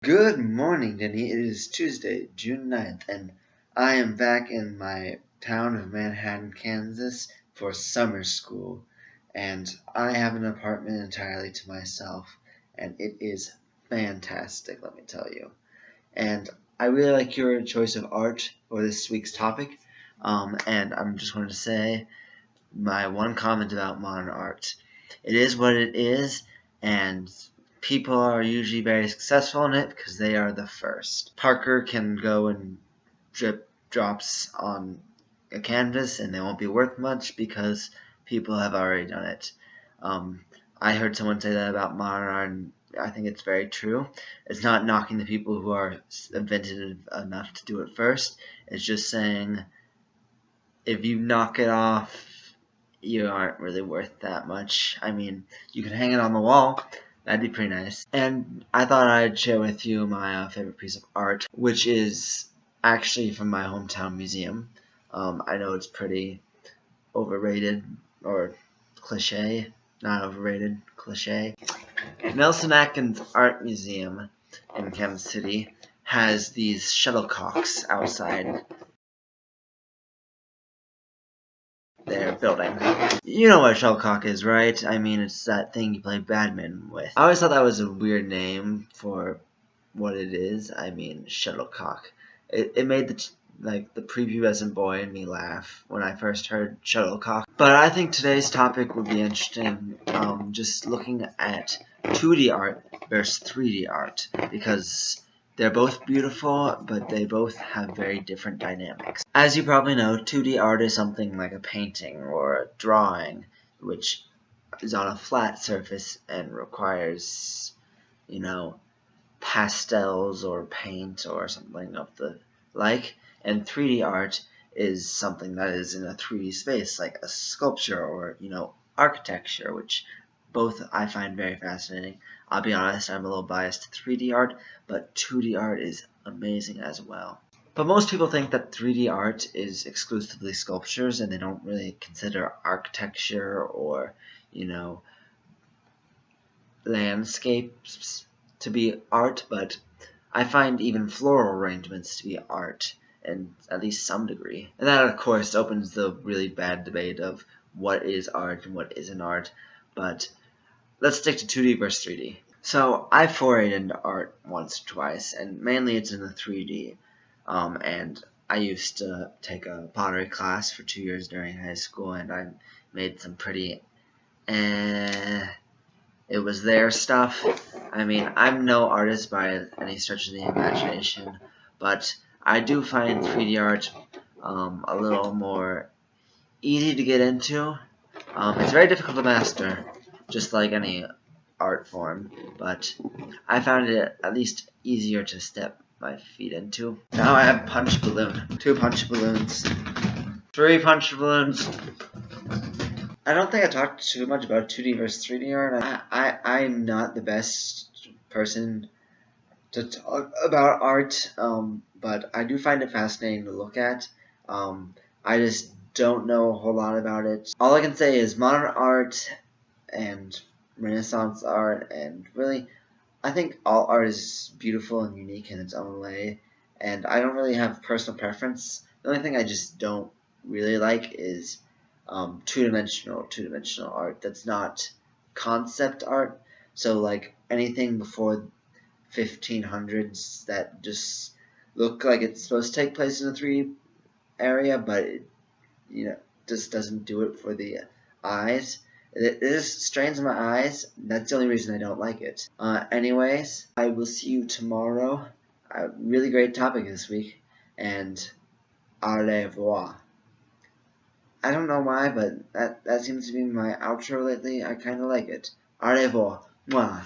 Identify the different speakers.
Speaker 1: Good morning, Denny. It is Tuesday, June 9th, and I am back in my town of Manhattan, Kansas for summer school. And I have an apartment entirely to myself, and it is fantastic, let me tell you. And I really like your choice of art for this week's topic. And I'm just going to say my one comment about modern art. It is what it is, and people are usually very successful in it because they are the first. Parker can go and drip drops on a canvas and they won't be worth much because people have already done it. I heard someone say that about modern art, and I think it's very true. It's not knocking the people who are inventive enough to do it first. It's just saying if you knock it off, you aren't really worth that much. I mean, you can hang it on the wall. That'd be pretty nice. And I thought I'd share with you my favorite piece of art, which is actually from my hometown museum. I know it's pretty overrated or cliche. Not overrated, cliche. Nelson Atkins Art Museum in Kansas City has these shuttlecocks outside their building. You know what a shuttlecock is, right? I mean, it's that thing you play badminton with. I always thought that was a weird name for what it is. I mean, shuttlecock. It made the prepubescent boy in me laugh when I first heard shuttlecock. But I think today's topic would be interesting, just looking at 2D art versus 3D art, because they're both beautiful, but they both have very different dynamics. As you probably know, 2D art is something like a painting or a drawing, which is on a flat surface and requires, pastels or paint or something of the like. And 3D art is something that is in a 3D space, like a sculpture or, architecture, which both I find very fascinating. I'll be honest, I'm a little biased to 3D art, but 2D art is amazing as well. But most people think that 3D art is exclusively sculptures, and they don't really consider architecture or, landscapes to be art, but I find even floral arrangements to be art, in at least some degree. And that, of course, opens the really bad debate of what is art and what isn't art, but let's stick to 2D versus 3D. So I forayed into art once or twice, and mainly it's in the 3D. And I used to take a pottery class for 2 years during high school, and I made some pretty it was their stuff. I mean, I'm no artist by any stretch of the imagination, but I do find 3D art a little more easy to get into. It's very difficult to master, just like any art form, but I found it at least easier to step my feet into. Now I have punch balloon, 2 punch balloons, 3 punch balloons. I don't think I talked too much about 2D versus 3D art. I'm not the best person to talk about art, but I do find it fascinating to look at. I just don't know a whole lot about it. All I can say is modern art and Renaissance art, and really, I think all art is beautiful and unique in its own way, and I don't really have personal preference. The only thing I just don't really like is two-dimensional art that's not concept art. So like anything before 1500s that just look like it's supposed to take place in a 3D area, but it, just doesn't do it for the eyes. It just strains my eyes. That's the only reason I don't like it. Anyways, I will see you tomorrow. A really great topic this week, and au revoir. I don't know why, but that seems to be my outro lately. I kind of like it. Au revoir. Mwah.